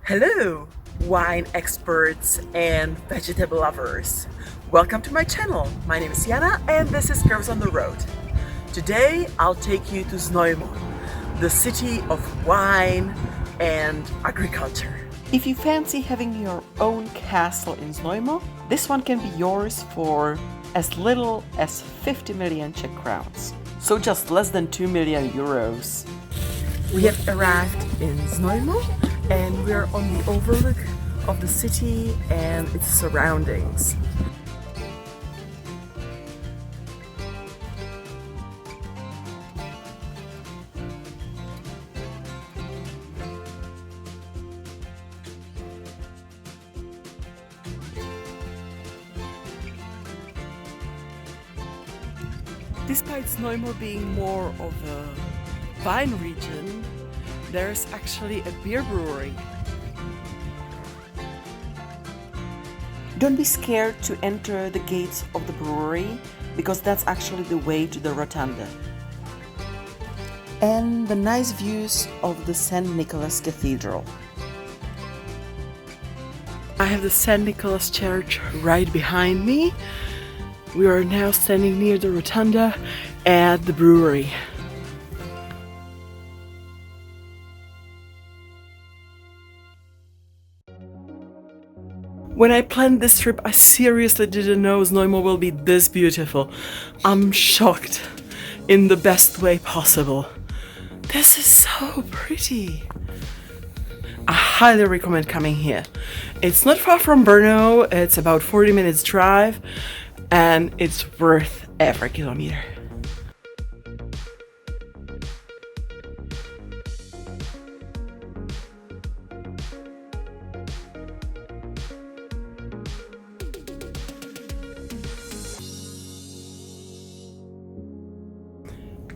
Hello, wine experts and vegetable lovers. Welcome to my channel. My name is Jana and this is Girls on the Road. Today I'll take you to Znojmo, the city of wine and agriculture. If you fancy having your own castle in Znojmo, this one can be yours for as little as 50 million Czech crowns. So just less than 2 million euros. We have arrived in Znojmo and we're on the overlook of the city and its surroundings. Despite Znojmo being more of a wine region, there's actually a beer brewery. Don't be scared to enter the gates of the brewery, because that's actually the way to the Rotunda. And the nice views of the St. Nicolas Cathedral. I have the St. Nicolas Church right behind me. We are now standing near the Rotunda at the brewery. When I planned this trip, I seriously didn't know Znojmo will be this beautiful. I'm shocked in the best way possible. This is so pretty. I highly recommend coming here. It's not far from Brno, it's about 40 minutes drive, and it's worth every kilometer.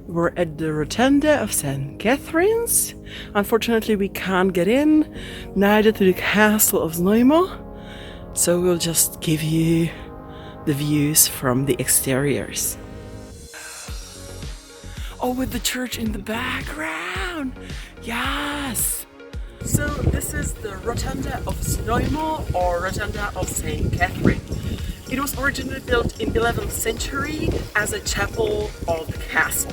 We're at the Rotunda of St. Catherine's. Unfortunately, we can't get in, neither to the castle of Znojmo, so we'll just give you the views from the exteriors. Oh, with the church in the background! Yes! So this is the Rotunda of Znojmo, or Rotunda of St. Catherine. It was originally built in 11th century as a chapel of the castle.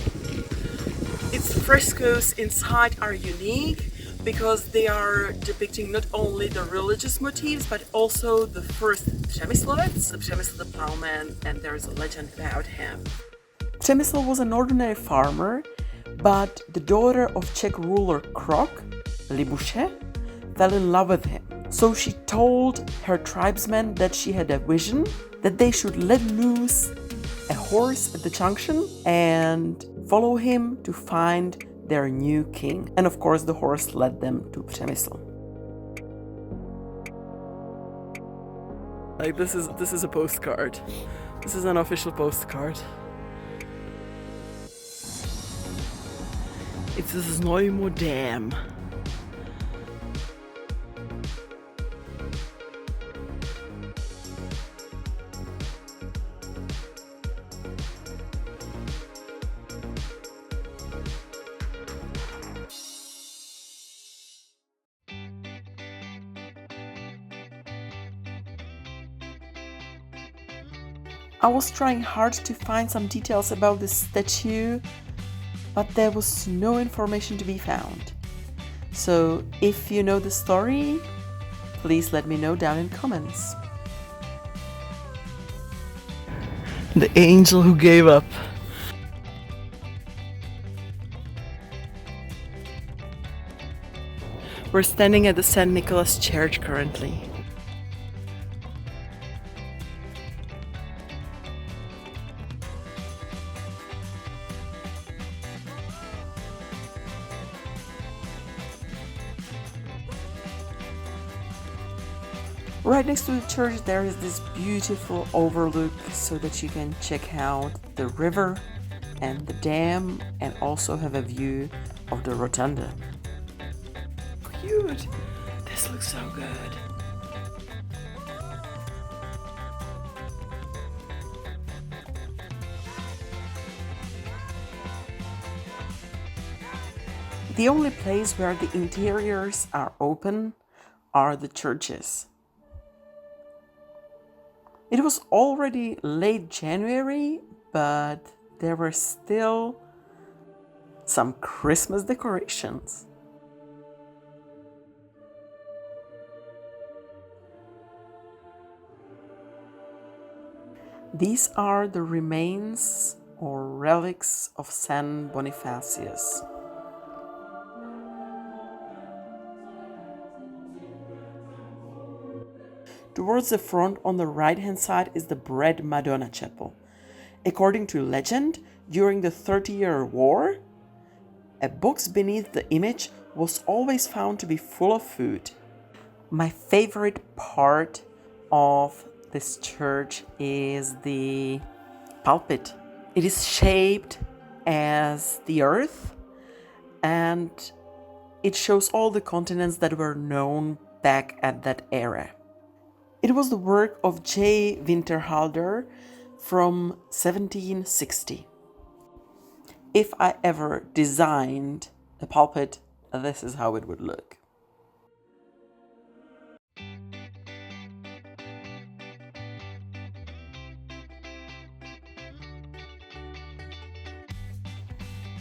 Its frescoes inside are unique because they are depicting not only the religious motifs but also the first Přemyslovec, the Přemysl the plowman, and there is a legend about him. Přemysl was an ordinary farmer, but the daughter of Czech ruler Krok, Libuše, fell in love with him. So she told her tribesmen that she had a vision that they should let loose a horse at the junction and follow him to find their new king. And of course the horse led them to Přemysl. Like this is a postcard. This is an official postcard. It's the Znojmo Dam. I was trying hard to find some details about this statue, but there was no information to be found. So if you know the story, please let me know down in comments. The angel who gave up. We're standing at the St. Nicolas Church currently. Right next to the church there is this beautiful overlook so that you can check out the river and the dam and also have a view of the Rotunda. Cute! This looks so good. The only place where the interiors are open are the churches. It was already late January, but there were still some Christmas decorations. These are the remains or relics of San Bonifacius. Towards the front on the right-hand side is the Bread Madonna Chapel. According to legend, during the 30-year War, a box beneath the image was always found to be full of food. My favorite part of this church is the pulpit. It is shaped as the earth and it shows all the continents that were known back at that era. It was the work of J. Winterhalter from 1760. If I ever designed a pulpit, this is how it would look.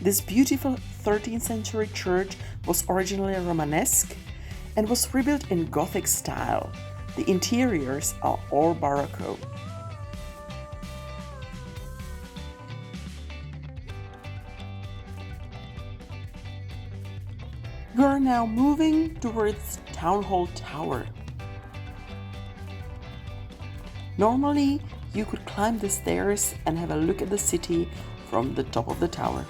This beautiful 13th century church was originally Romanesque and was rebuilt in Gothic style. The interiors are all Baroque. We are now moving towards Town Hall Tower. Normally, you could climb the stairs and have a look at the city from the top of the tower.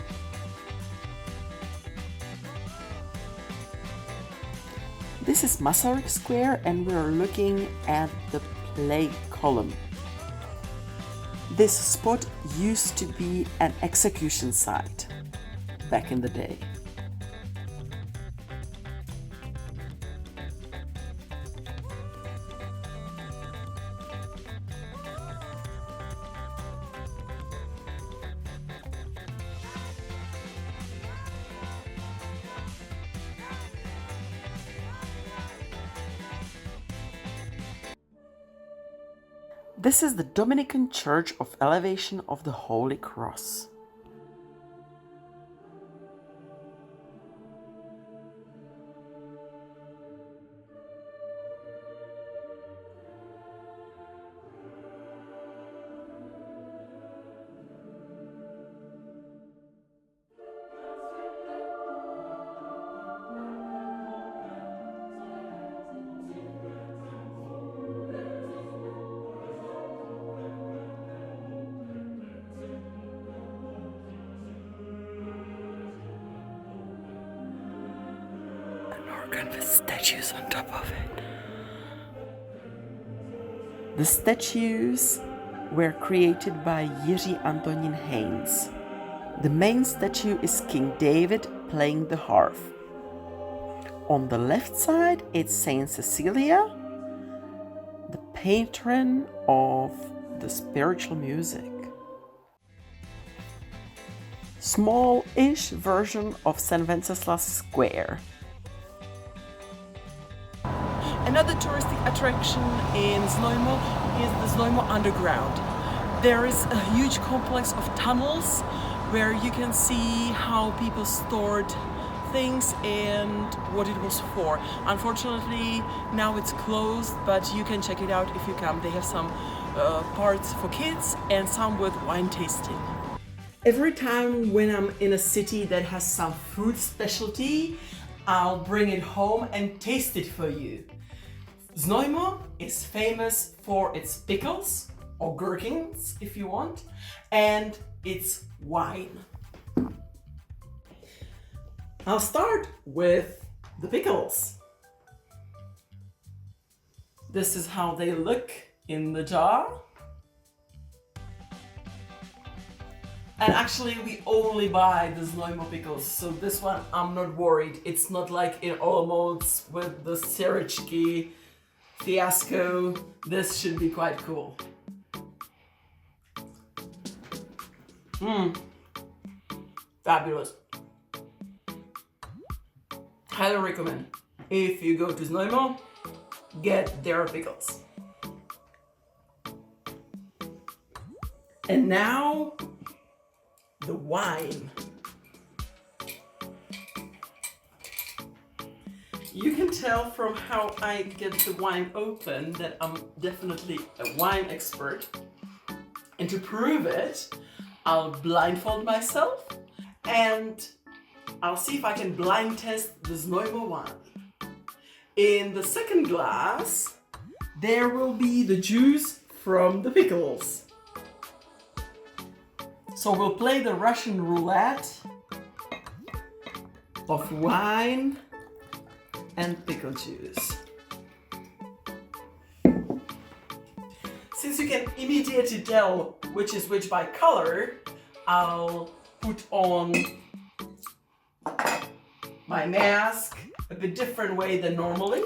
This is Masaryk Square and we are looking at the plague column. This spot used to be an execution site back in the day. This is the Dominican Church of Elevation of the Holy Cross. With statues on top of it. The statues were created by Jiří Antonín Haynes. The main statue is King David playing the harp. On the left side, it's Saint Cecilia, the patron of the spiritual music. Small-ish version of St. Wenceslas Square. Another touristic attraction in Znojmo is the Znojmo Underground. There is a huge complex of tunnels where you can see how people stored things and what it was for. Unfortunately, now it's closed, but you can check it out if you come. They have some parts for kids and some with wine tasting. Every time when I'm in a city that has some food specialty, I'll bring it home and taste it for you. Znojmo is famous for its pickles, or gherkins if you want, and its wine. I'll start with the pickles. This is how they look in the jar. And actually we only buy the Znojmo pickles, so this one I'm not worried. It's not like in Olomouc with the Siereczki fiasco. This should be quite cool. Fabulous. Highly recommend. If you go to Znojmo, get their pickles. And now the wine. You can tell from how I get the wine open that I'm definitely a wine expert. And to prove it, I'll blindfold myself and I'll see if I can blind test the Znojmo wine. In the second glass, there will be the juice from the pickles. So we'll play the Russian roulette of wine and pickle juice. Since you can immediately tell which is which by color, I'll put on my mask a bit different way than normally.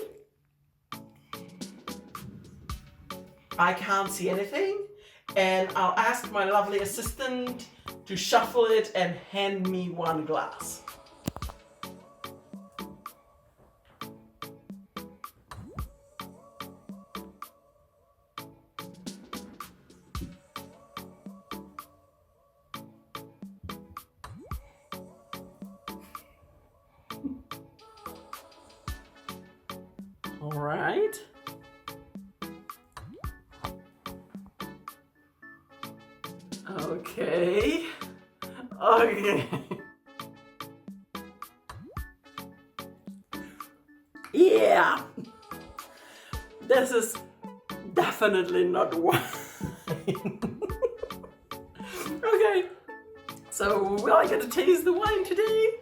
I can't see anything, and I'll ask my lovely assistant to shuffle it and hand me one glass. All right. Okay. Okay. Yeah. This is definitely not wine. Okay. So, will I get to taste the wine today?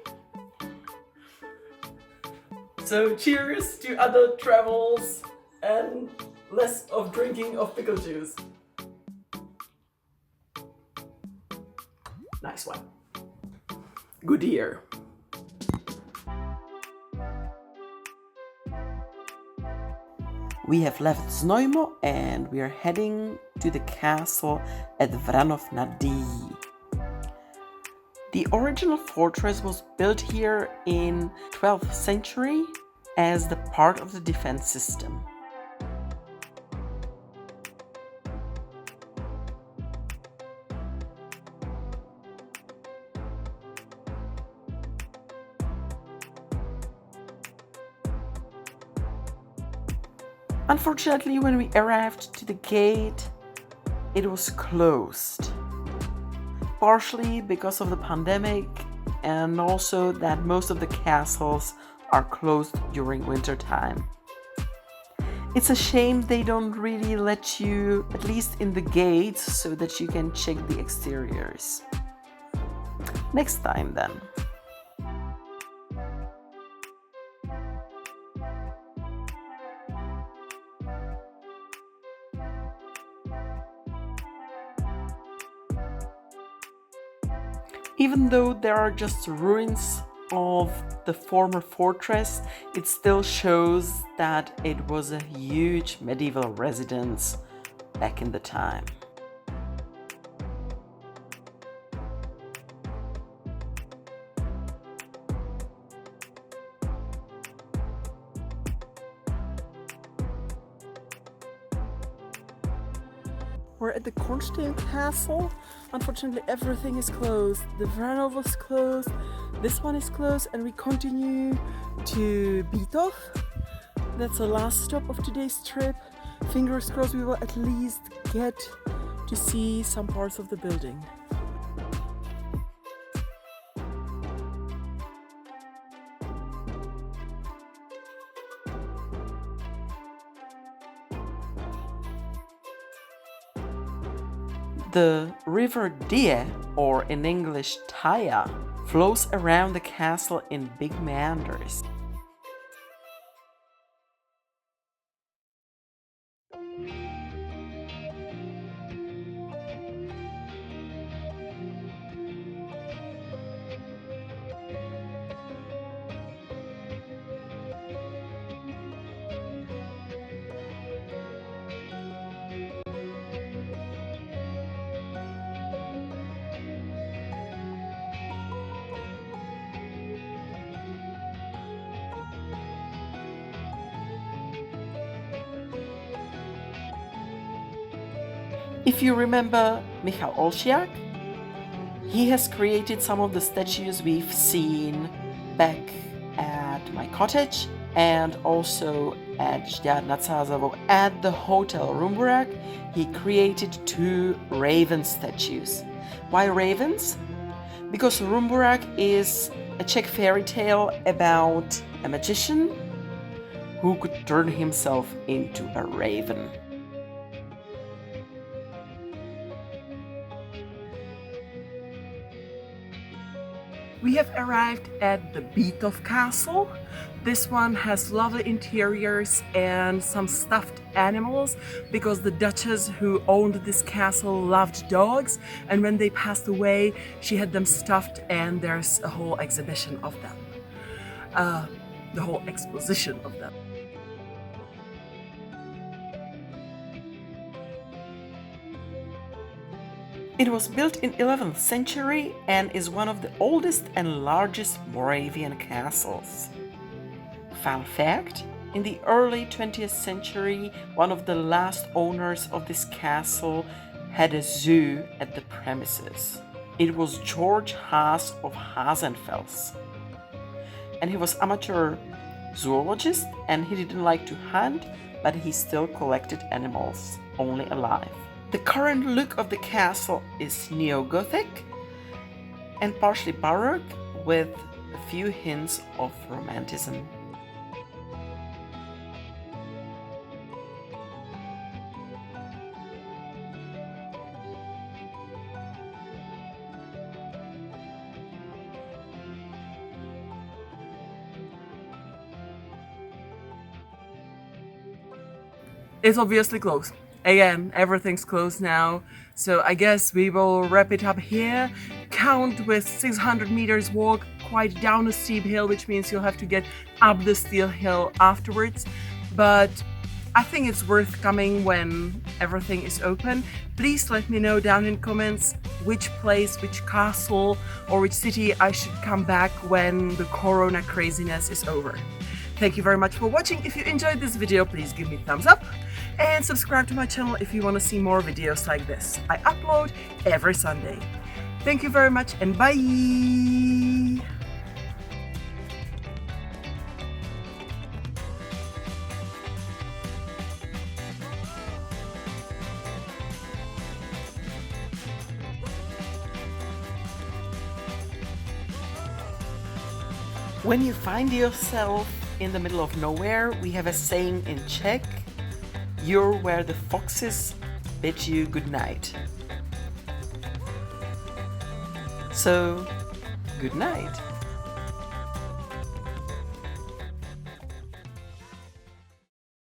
So, cheers to other travels and less of drinking of pickle juice. Nice one. Good year. We have left Znojmo and we are heading to the castle at Vranov na Dyji. The original fortress was built here in 12th century as the part of the defense system. Unfortunately, when we arrived to the gate, it was closed. Partially because of the pandemic and also that most of the castles are closed during winter time. It's a shame they don't really let you, at least in the gates, so that you can check the exteriors. Next time then. Even though there are just ruins of the former fortress, it still shows that it was a huge medieval residence back in the time. We're at the Cornstein Castle. Unfortunately, everything is closed. The Vranov was closed, this one is closed, and we continue to Bitey. That's the last stop of today's trip. Fingers crossed we will at least get to see some parts of the building. The river Dyji, or in English Taya, flows around the castle in big meanders. If you remember Michal Olshiak, he has created some of the statues we've seen back at my cottage and also at Žďár nad Sázavou at the Hotel Rumburak. He created 2 raven statues. Why ravens? Because Rumburak is a Czech fairy tale about a magician who could turn himself into a raven. We have arrived at the Bitey castle. This one has lovely interiors and some stuffed animals because the duchess who owned this castle loved dogs, and when they passed away she had them stuffed, and there's a whole exhibition of them. The whole exposition of them. It was built in 11th century and is one of the oldest and largest Moravian castles. Fun fact, in the early 20th century, one of the last owners of this castle had a zoo at the premises. It was George Haas of Hasenfels. And he was amateur zoologist and he didn't like to hunt, but he still collected animals, only alive. The current look of the castle is neo-Gothic and partially Baroque with a few hints of Romanticism. It's obviously closed. Again, everything's closed now, so I guess we will wrap it up here. Count with 600 meters walk quite down a steep hill, which means you'll have to get up the steep hill afterwards, but I think it's worth coming when everything is open. Please let me know down in comments which place, which castle or which city I should come back when the corona craziness is over. Thank you very much for watching. If you enjoyed this video, please give me a thumbs up and subscribe to my channel if you want to see more videos like this. I upload every Sunday. Thank you very much and bye! When you find yourself in the middle of nowhere, we have a saying in Czech: you're where the foxes bid you good night. So, good night.